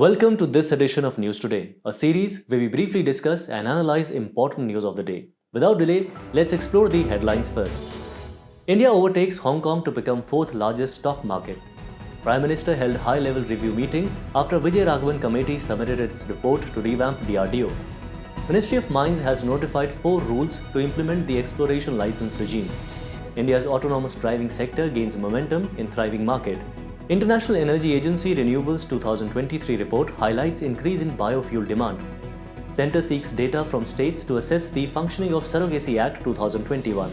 Welcome to this edition of News Today, a series where we briefly discuss and analyze important news of the day. Without delay, let's explore the headlines first. India overtakes Hong Kong to become fourth largest stock market. Prime Minister held high-level review meeting after Vijay Raghavan committee submitted its report to revamp DRDO. Ministry of Mines has notified 4 rules to implement the exploration license regime. India's autonomous driving sector gains momentum in thriving market. International Energy Agency Renewables 2023 report highlights increase in biofuel demand. Centre seeks data from states to assess the functioning of Surrogacy Act 2021.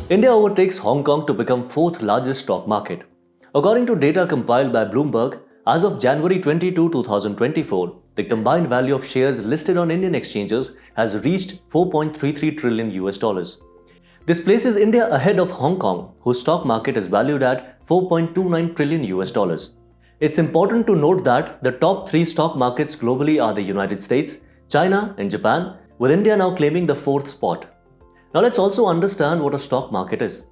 India overtakes Hong Kong to become fourth largest stock market. According to data compiled by Bloomberg, as of January 22, 2024, the combined value of shares listed on Indian exchanges has reached $4.33 trillion. This places India ahead of Hong Kong, whose stock market is valued at $4.29 trillion. It's important to note that the top 3 stock markets globally are the United States, China, and Japan, with India now claiming the 4th spot. Now let's also understand what a stock market is.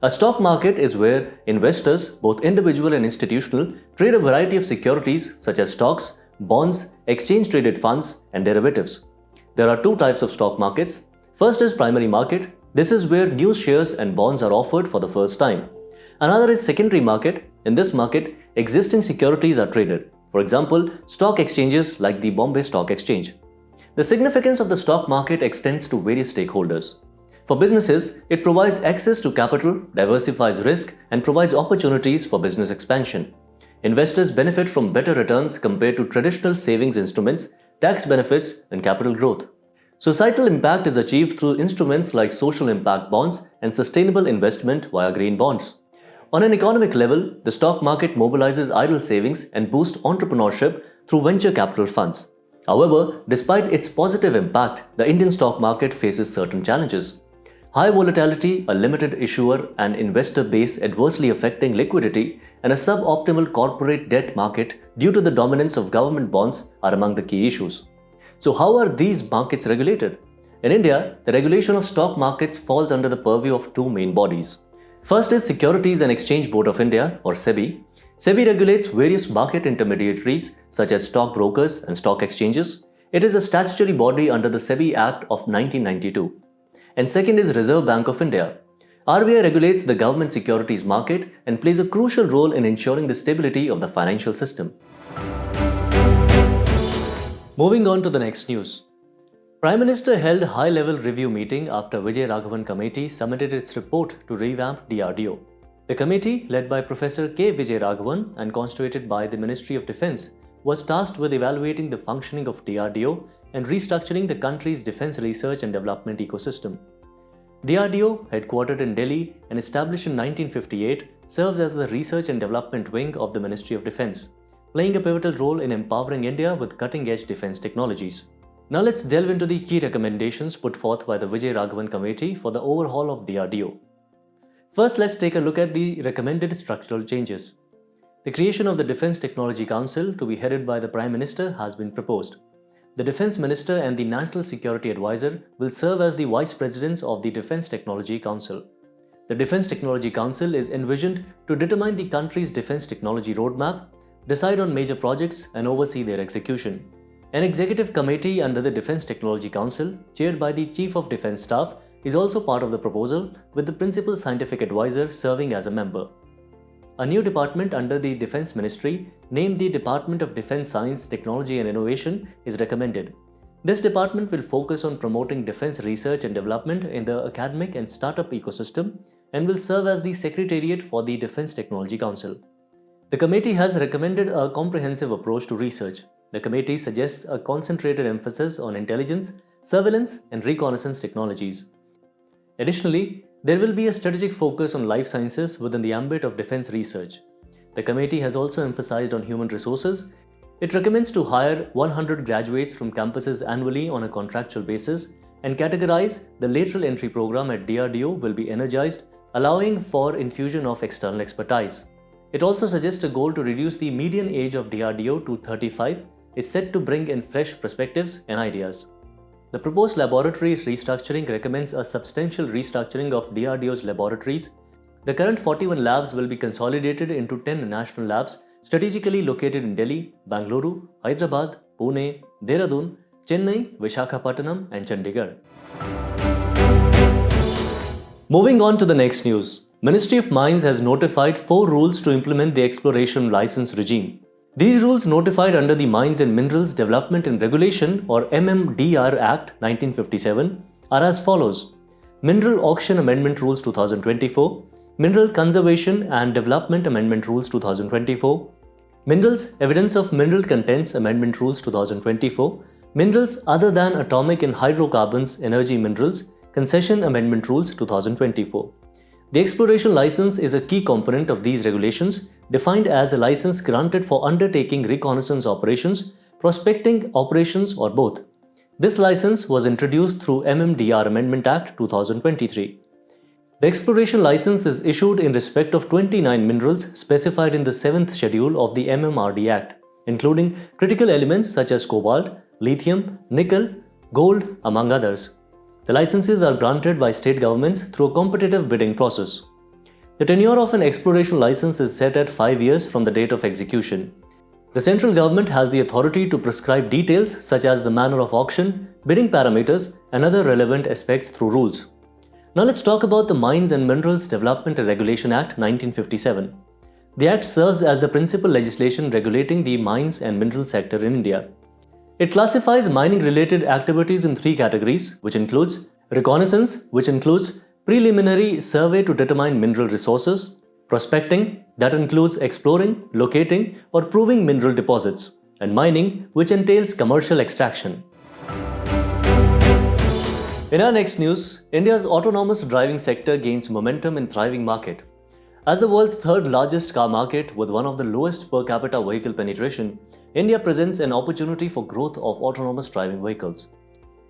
A stock market is where investors, both individual and institutional, trade a variety of securities such as stocks, bonds, exchange-traded funds, and derivatives. There are 2 types of stock markets. First is primary market. This is where new shares and bonds are offered for the first time. Another is secondary market. In this market, existing securities are traded. For example, stock exchanges like the Bombay Stock Exchange. The significance of the stock market extends to various stakeholders. For businesses, it provides access to capital, diversifies risk, and provides opportunities for business expansion. Investors benefit from better returns compared to traditional savings instruments, tax benefits, and capital growth. Societal impact is achieved through instruments like social impact bonds and sustainable investment via green bonds. On an economic level, the stock market mobilizes idle savings and boosts entrepreneurship through venture capital funds. However, despite its positive impact, the Indian stock market faces certain challenges. High volatility, a limited issuer and investor base adversely affecting liquidity, and a suboptimal corporate debt market due to the dominance of government bonds are among the key issues. So how are these markets regulated? In India, the regulation of stock markets falls under the purview of 2 main bodies. First is Securities and Exchange Board of India, or SEBI. SEBI regulates various market intermediaries such as stockbrokers and stock exchanges. It is a statutory body under the SEBI Act of 1992. And second is Reserve Bank of India. RBI regulates the government securities market and plays a crucial role in ensuring the stability of the financial system. Moving on to the next news. Prime Minister held high-level review meeting after Vijay Raghavan committee submitted its report to revamp DRDO. The committee, led by Professor K. Vijay Raghavan and constituted by the Ministry of Defence, was tasked with evaluating the functioning of DRDO and restructuring the country's defence research and development ecosystem. DRDO, headquartered in Delhi and established in 1958, serves as the research and development wing of the Ministry of Defence, playing a pivotal role in empowering India with cutting-edge defence technologies. Now let's delve into the key recommendations put forth by the Vijay Raghavan Committee for the overhaul of DRDO. First, let's take a look at the recommended structural changes. The creation of the Defence Technology Council to be headed by the Prime Minister has been proposed. The Defence Minister and the National Security Advisor will serve as the Vice Presidents of the Defence Technology Council. The Defence Technology Council is envisioned to determine the country's defence technology roadmap, decide on major projects and oversee their execution. An executive committee under the Defence Technology Council, chaired by the Chief of Defence Staff, is also part of the proposal, with the Principal Scientific Advisor serving as a member. A new department under the Defence Ministry, named the Department of Defence Science, Technology and Innovation, is recommended. This department will focus on promoting defence research and development in the academic and startup ecosystem and will serve as the Secretariat for the Defence Technology Council. The committee has recommended a comprehensive approach to research. The committee suggests a concentrated emphasis on intelligence, surveillance, and reconnaissance technologies. Additionally, there will be a strategic focus on life sciences within the ambit of defense research. The committee has also emphasized on human resources. It recommends to hire 100 graduates from campuses annually on a contractual basis and categorize the lateral entry program at DRDO will be energized, allowing for infusion of external expertise. It also suggests a goal to reduce the median age of DRDO to 35. Is set to bring in fresh perspectives and ideas. The proposed laboratory restructuring recommends a substantial restructuring of DRDO's laboratories. The current 41 labs will be consolidated into 10 national labs, strategically located in Delhi, Bangalore, Hyderabad, Pune, Dehradun, Chennai, Visakhapatnam, and Chandigarh. Moving on to the next news. Ministry of Mines has notified 4 rules to implement the exploration license regime. These rules, notified under the Mines and Minerals Development and Regulation or MMDR Act 1957, are as follows. Mineral Auction Amendment Rules 2024, Mineral Conservation and Development Amendment Rules 2024, Minerals Evidence of Mineral Contents Amendment Rules 2024, Minerals Other than Atomic and Hydrocarbons Energy Minerals Concession Amendment Rules 2024. The exploration license is a key component of these regulations, defined as a license granted for undertaking reconnaissance operations, prospecting operations, or both. This license was introduced through MMDR Amendment Act 2023. The exploration license is issued in respect of 29 minerals specified in the 7th schedule of the MMRD Act, including critical elements such as cobalt, lithium, nickel, gold, among others. The licenses are granted by state governments through a competitive bidding process. The tenure of an exploration license is set at 5 years from the date of execution. The central government has the authority to prescribe details such as the manner of auction, bidding parameters, and other relevant aspects through rules. Now let's talk about the Mines and Minerals Development and Regulation Act 1957. The Act serves as the principal legislation regulating the mines and mineral sector in India. It classifies mining-related activities in 3 categories, which includes reconnaissance, which includes preliminary survey to determine mineral resources, prospecting, that includes exploring, locating, or proving mineral deposits, and mining, which entails commercial extraction. In our next news, India's autonomous driving sector gains momentum in thriving market. As the world's 3rd largest car market with one of the lowest per capita vehicle penetration, India presents an opportunity for growth of autonomous driving vehicles.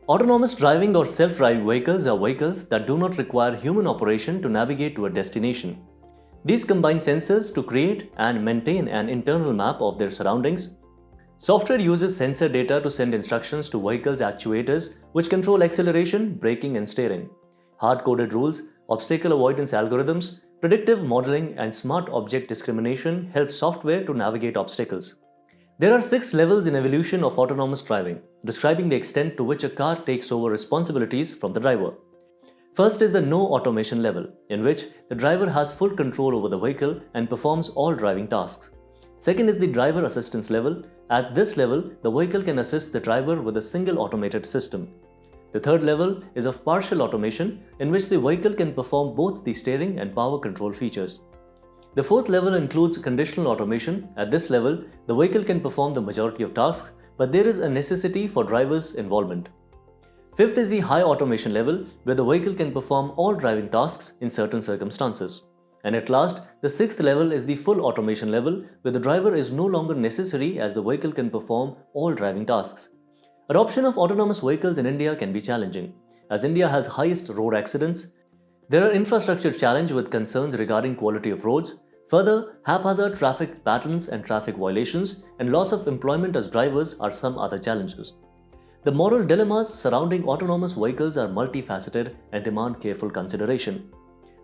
Autonomous driving or self-driving vehicles are vehicles that do not require human operation to navigate to a destination. These combine sensors to create and maintain an internal map of their surroundings. Software uses sensor data to send instructions to vehicle's actuators, which control acceleration, braking, and steering. Hard-coded rules, obstacle avoidance algorithms, predictive modeling, and smart object discrimination help software to navigate obstacles. There are 6 levels in evolution of autonomous driving, describing the extent to which a car takes over responsibilities from the driver. First is the no automation level, in which the driver has full control over the vehicle and performs all driving tasks. Second is the driver assistance level. At this level, the vehicle can assist the driver with a single automated system. The third level is of partial automation, in which the vehicle can perform both the steering and power control features. The fourth level includes conditional automation. At this level, the vehicle can perform the majority of tasks, but there is a necessity for driver's involvement. Fifth is the high automation level, where the vehicle can perform all driving tasks in certain circumstances. And at last, the 6th level is the full automation level, where the driver is no longer necessary as the vehicle can perform all driving tasks. Adoption of autonomous vehicles in India can be challenging, as India has highest road accidents. There are infrastructure challenges with concerns regarding quality of roads. Further, haphazard traffic patterns and traffic violations and loss of employment as drivers are some other challenges. The moral dilemmas surrounding autonomous vehicles are multifaceted and demand careful consideration.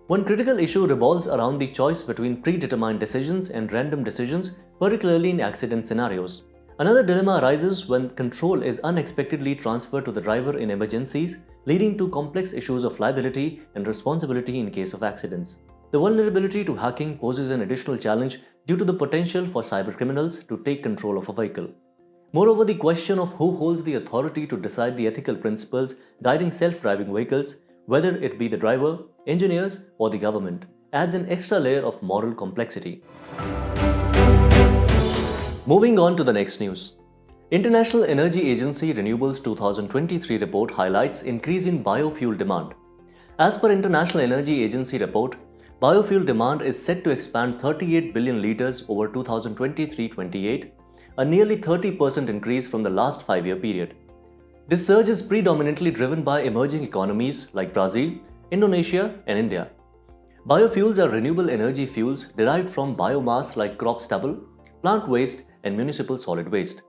One critical issue revolves around the choice between predetermined decisions and random decisions, particularly in accident scenarios. Another dilemma arises when control is unexpectedly transferred to the driver in emergencies, leading to complex issues of liability and responsibility in case of accidents. The vulnerability to hacking poses an additional challenge due to the potential for cybercriminals to take control of a vehicle. Moreover, the question of who holds the authority to decide the ethical principles guiding self-driving vehicles, whether it be the driver, engineers, or the government, adds an extra layer of moral complexity. Moving on to the next news. International Energy Agency Renewables 2023 report highlights increase in biofuel demand. As per International Energy Agency report, biofuel demand is set to expand 38 billion litres over 2023-28, a nearly 30% increase from the last 5-year period. This surge is predominantly driven by emerging economies like Brazil, Indonesia, and India. Biofuels are renewable energy fuels derived from biomass like crop stubble, plant waste, and municipal solid waste.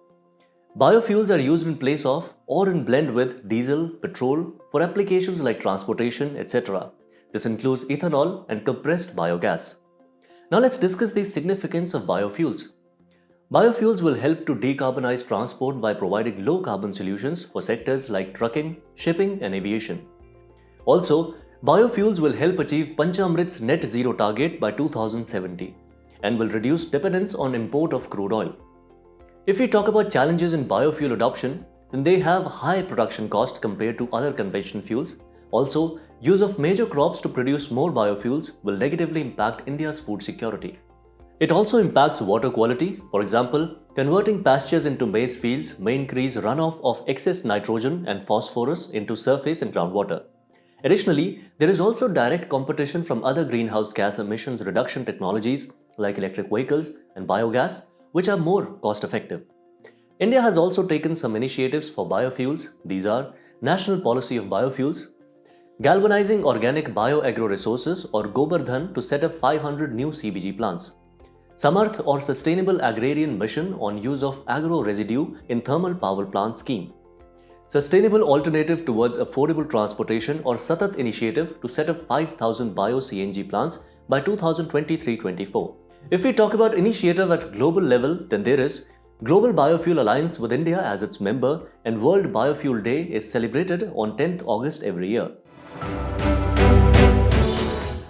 Biofuels are used in place of or in blend with diesel, petrol for applications like transportation, etc. This includes ethanol and compressed biogas. Now let's discuss the significance of biofuels. Biofuels will help to decarbonize transport by providing low carbon solutions for sectors like trucking, shipping, and aviation. Also, biofuels will help achieve Panchamrit's net zero target by 2070 and will reduce dependence on import of crude oil. If we talk about challenges in biofuel adoption, then they have high production cost compared to other conventional fuels. Also, use of major crops to produce more biofuels will negatively impact India's food security. It also impacts water quality. For example, converting pastures into maize fields may increase runoff of excess nitrogen and phosphorus into surface and groundwater. Additionally, there is also direct competition from other greenhouse gas emissions reduction technologies like electric vehicles and biogas, which are more cost effective. India has also taken some initiatives for biofuels. These are National Policy of Biofuels, galvanizing organic bioagro resources or Gobardhan to set up 500 new CBG plants, Samarth or Sustainable Agrarian Mission on use of agro residue in thermal power plant scheme, Sustainable Alternative towards Affordable Transportation or Satat initiative to set up 5,000 bio-CNG plants by 2023-24. If we talk about initiative at global level, then there is Global Biofuel Alliance with India as its member, and World Biofuel Day is celebrated on 10th August every year.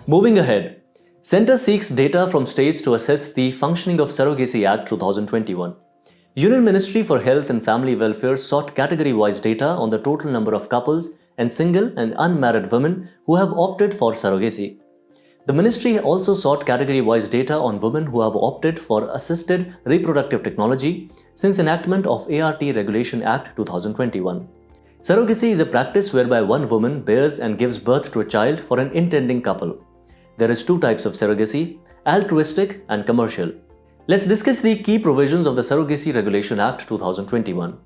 Moving ahead, Centre seeks data from states to assess the functioning of Surrogacy Act 2021. Union Ministry for Health and Family Welfare sought category-wise data on the total number of couples and single and unmarried women who have opted for surrogacy. The ministry also sought category-wise data on women who have opted for assisted reproductive technology since enactment of ART Regulation Act 2021. Surrogacy is a practice whereby one woman bears and gives birth to a child for an intending couple. There is two types of surrogacy, altruistic and commercial. Let's discuss the key provisions of the Surrogacy Regulation Act 2021.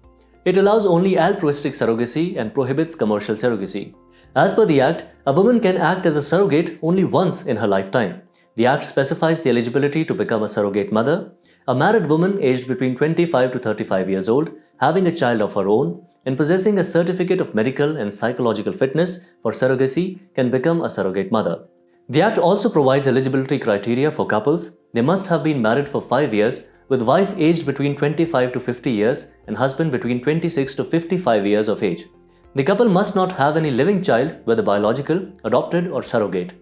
It allows only altruistic surrogacy and prohibits commercial surrogacy. As per the Act, a woman can act as a surrogate only once in her lifetime. The Act specifies the eligibility to become a surrogate mother. A married woman aged between 25 to 35 years old, having a child of her own, and possessing a certificate of medical and psychological fitness for surrogacy can become a surrogate mother. The Act also provides eligibility criteria for couples. They must have been married for 5 years, with wife aged between 25 to 50 years and husband between 26 to 55 years of age. The couple must not have any living child, whether biological, adopted or surrogate.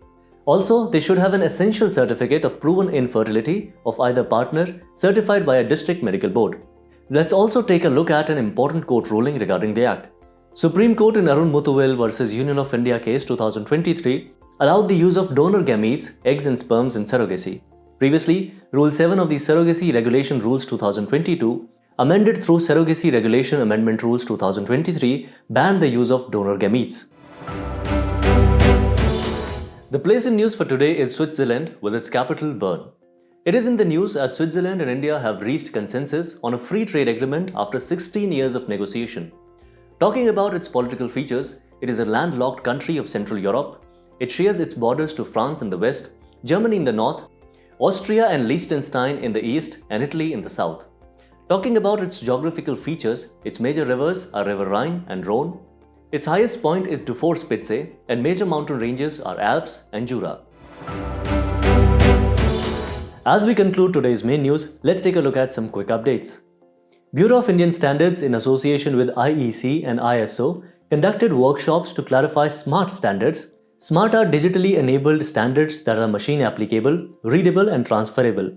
Also, they should have an essential certificate of proven infertility of either partner certified by a district medical board. Let's also take a look at an important court ruling regarding the Act. Supreme Court in Arun Mutuvel vs. Union of India case 2023 allowed the use of donor gametes, eggs and sperms in surrogacy. Previously, Rule 7 of the Surrogacy Regulation Rules 2022, amended through Surrogacy Regulation Amendment Rules 2023, banned the use of donor gametes. The place in news for today is Switzerland with its capital Bern. It is in the news as Switzerland and India have reached consensus on a free trade agreement after 16 years of negotiation. Talking about its political features, it is a landlocked country of Central Europe. It shares its borders to France in the west, Germany in the north, Austria and Liechtenstein in the east, and Italy in the south. Talking about its geographical features, its major rivers are River Rhine and Rhone. Its highest point is Dufourspitze, and major mountain ranges are Alps and Jura. As we conclude today's main news, let's take a look at some quick updates. Bureau of Indian Standards, in association with IEC and ISO, conducted workshops to clarify SMART standards. SMART are digitally enabled standards that are machine applicable, readable and transferable.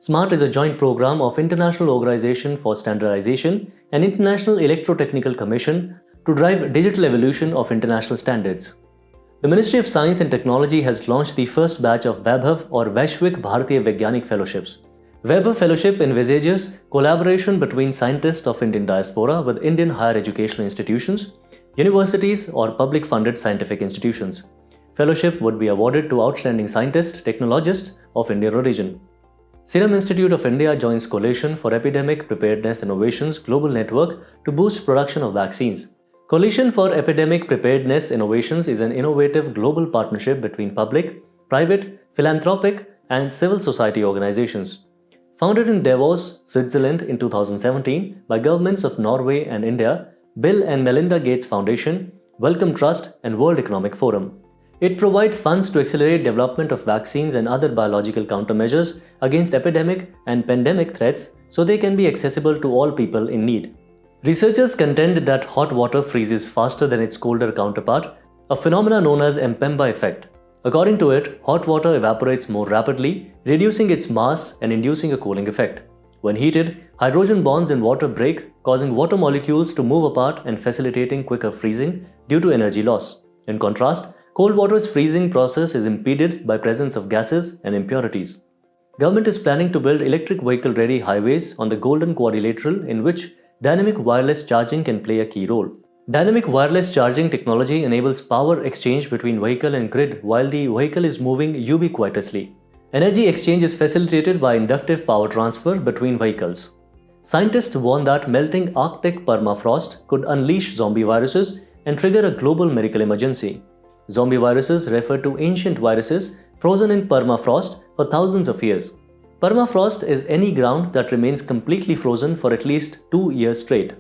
SMART is a joint program of International Organization for Standardization and International Electrotechnical Commission to drive digital evolution of international standards. The Ministry of Science and Technology has launched the first batch of Vaibhav or Vaishwik Bharatiya Vaigyanik Fellowships. Vaibhav Fellowship envisages collaboration between scientists of Indian diaspora with Indian higher educational institutions, universities or public-funded scientific institutions. Fellowship would be awarded to outstanding scientists, technologists of Indian origin. Serum Institute of India joins Coalition for Epidemic Preparedness Innovations Global Network to boost production of vaccines. Coalition for Epidemic Preparedness Innovations is an innovative global partnership between public, private, philanthropic, and civil society organizations. Founded in Davos, Switzerland in 2017 by governments of Norway and India, Bill and Melinda Gates Foundation, Wellcome Trust, and World Economic Forum. It provides funds to accelerate development of vaccines and other biological countermeasures against epidemic and pandemic threats so they can be accessible to all people in need. Researchers contend that hot water freezes faster than its colder counterpart, a phenomenon known as Mpemba effect. According to it, hot water evaporates more rapidly, reducing its mass and inducing a cooling effect. When heated, hydrogen bonds in water break, causing water molecules to move apart and facilitating quicker freezing due to energy loss. In contrast, cold water's freezing process is impeded by presence of gases and impurities. Government is planning to build electric vehicle-ready highways on the Golden Quadrilateral in which dynamic wireless charging can play a key role. Dynamic wireless charging technology enables power exchange between vehicle and grid while the vehicle is moving ubiquitously. Energy exchange is facilitated by inductive power transfer between vehicles. Scientists warn that melting Arctic permafrost could unleash zombie viruses and trigger a global medical emergency. Zombie viruses refer to ancient viruses frozen in permafrost for thousands of years. Permafrost is any ground that remains completely frozen for at least 2 years straight.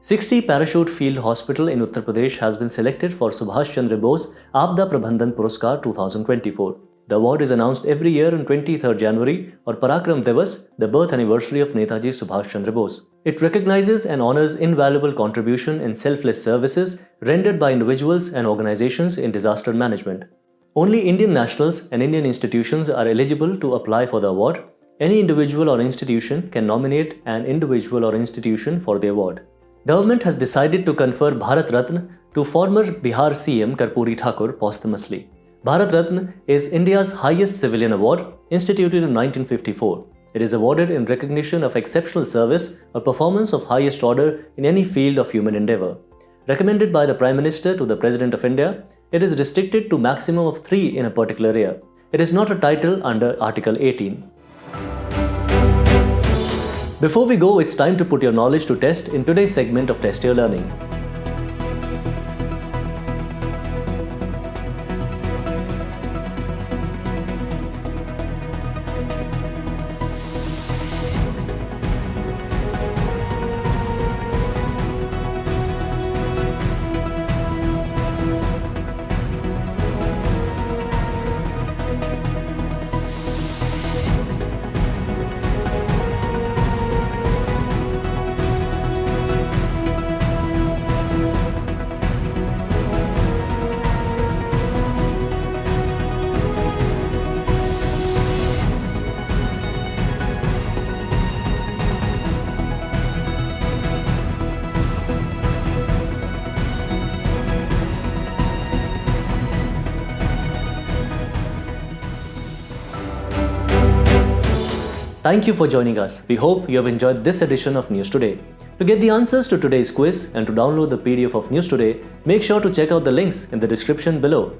60 Parachute Field Hospital in Uttar Pradesh has been selected for Subhash Chandra Bose Aapda Prabandhan Puraskar 2024. The award is announced every year on 23rd January or Parakram Divas, the birth anniversary of Netaji Subhash Chandra Bose. It recognizes and honors invaluable contribution in selfless services rendered by individuals and organizations in disaster management. Only Indian nationals and Indian institutions are eligible to apply for the award. Any individual or institution can nominate an individual or institution for the award. Government has decided to confer Bharat Ratna to former Bihar CM Karpuri Thakur posthumously. Bharat Ratna is India's highest civilian award, instituted in 1954. It is awarded in recognition of exceptional service or performance of highest order in any field of human endeavor. Recommended by the Prime Minister to the President of India, it is restricted to maximum of 3 in a particular year. It is not a title under Article 18. Before we go, it's time to put your knowledge to test in today's segment of Test Your Learning. Thank you for joining us. We hope you have enjoyed this edition of News Today. To get the answers to today's quiz and to download the PDF of News Today, make sure to check out the links in the description below.